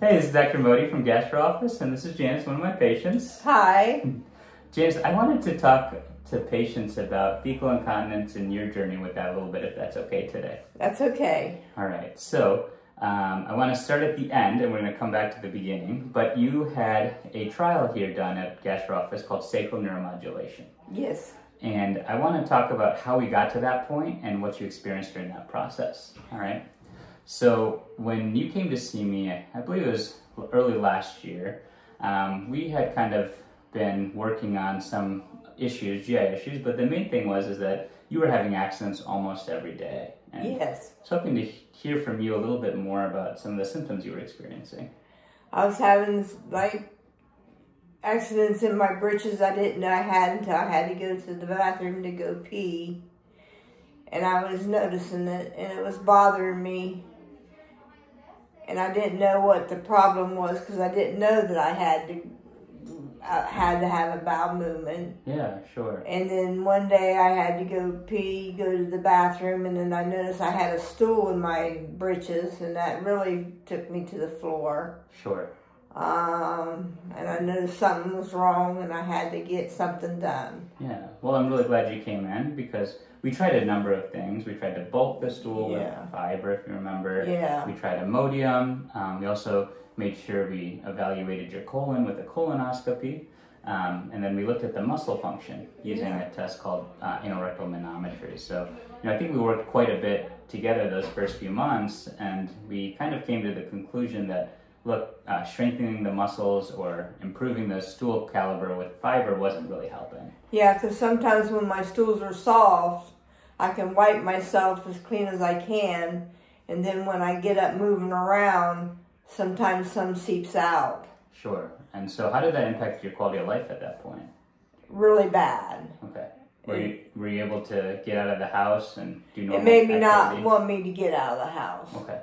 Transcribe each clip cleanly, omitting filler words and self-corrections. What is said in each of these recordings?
Hey, this is Dr. Modi from Gastro Office, and this is Janice, one of my patients. Hi. Janice, I wanted to talk to patients about fecal incontinence and your journey with that a little bit, if that's okay today. That's okay. All right, so I want to start at the end, and we're going to come back to the beginning, but you had a trial here done at Gastro Office called sacral neuromodulation. Yes. And I want to talk about how we got to that point and what you experienced during that process. All right. So when you came to see me, I believe it was early last year, we had kind of been working on some issues, GI issues, but the main thing was that you were having accidents almost every day. And Yes. I was hoping to hear from you a little bit more about some of the symptoms you were experiencing. I was having accidents in my britches I didn't know I had until I had to go to the bathroom to go pee. And I was noticing it, and it was bothering me. And I didn't know what the problem was because I didn't know that I had to have a bowel movement. Yeah, sure. And then one day I had to go pee, go to the bathroom, and then I noticed I had a stool in my britches, and that really took me to the floor. Sure. And I noticed something was wrong, and I had to get something done. Yeah. Well, I'm really glad you came in because we tried a number of things. We tried to bulk the stool with fiber, if you remember. Yeah. We tried Imodium. We also made sure we evaluated your colon with a colonoscopy. And then we looked at the muscle function using a test called anorectal manometry. So, I think we worked quite a bit together those first few months, and we kind of came to the conclusion that, look, strengthening the muscles or improving the stool caliber with fiber wasn't really helping. Yeah, because sometimes when my stools are soft, I can wipe myself as clean as I can, and then when I get up moving around, sometimes some seeps out. Sure. And so how did that impact your quality of life at that point? Really bad. Okay. Were you able to get out of the house and do normal It made me activity? not want me to get out of the house. Okay.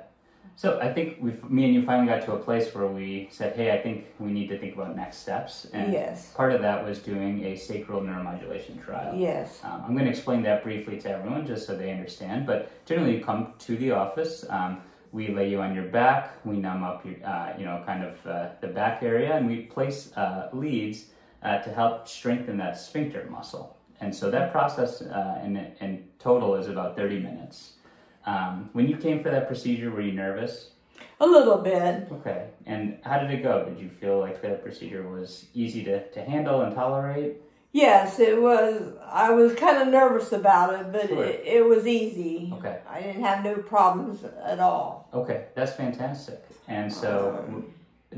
So I think me and you finally got to a place where we said, hey, I think we need to think about next steps. And Yes. part of that was doing a sacral neuromodulation trial. Yes. I'm going to explain that briefly to everyone just so they understand. But generally you come to the office, we lay you on your back, we numb up your, the back area, and we place leads to help strengthen that sphincter muscle. And so that process in total is about 30 minutes. When you came for that procedure, were you nervous? A little bit. Okay. And how did it go? Did you feel like that procedure was easy to handle and tolerate? Yes, it was. I was kind of nervous about it, but Sure. it was easy. Okay. I didn't have no problems at all. Okay, that's fantastic. And so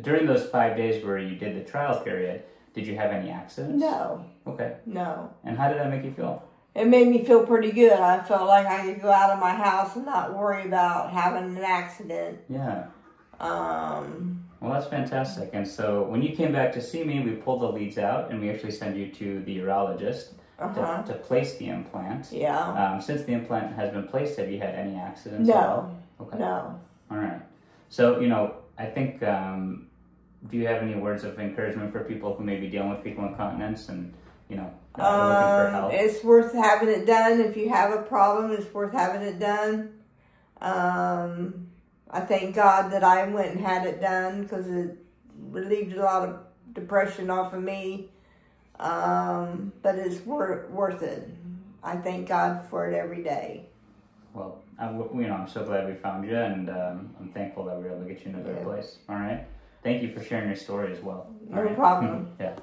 during those 5 days where you did the trial period, did you have any accidents? No. Okay. No. And how did that make you feel? It made me feel pretty good. I felt like I could go out of my house and not worry about having an accident. Yeah. Well, that's fantastic. And so when you came back to see me, we pulled the leads out and we actually sent you to the urologist to place the implant. Yeah. Since the implant has been placed, have you had any accidents? No. At all? Okay. No. All right. So, I think, do you have any words of encouragement for people who may be dealing with fecal incontinence and, looking for help? It's worth having it done. If you have a problem, it's worth having it done. I thank God that I went and had it done because it relieved a lot of depression off of me. But it's worth it. I thank God for it every day. Well, I'm so glad we found you, and I'm thankful that we were able to get you in a better place. All right. Thank you for sharing your story as well. No problem. Yeah.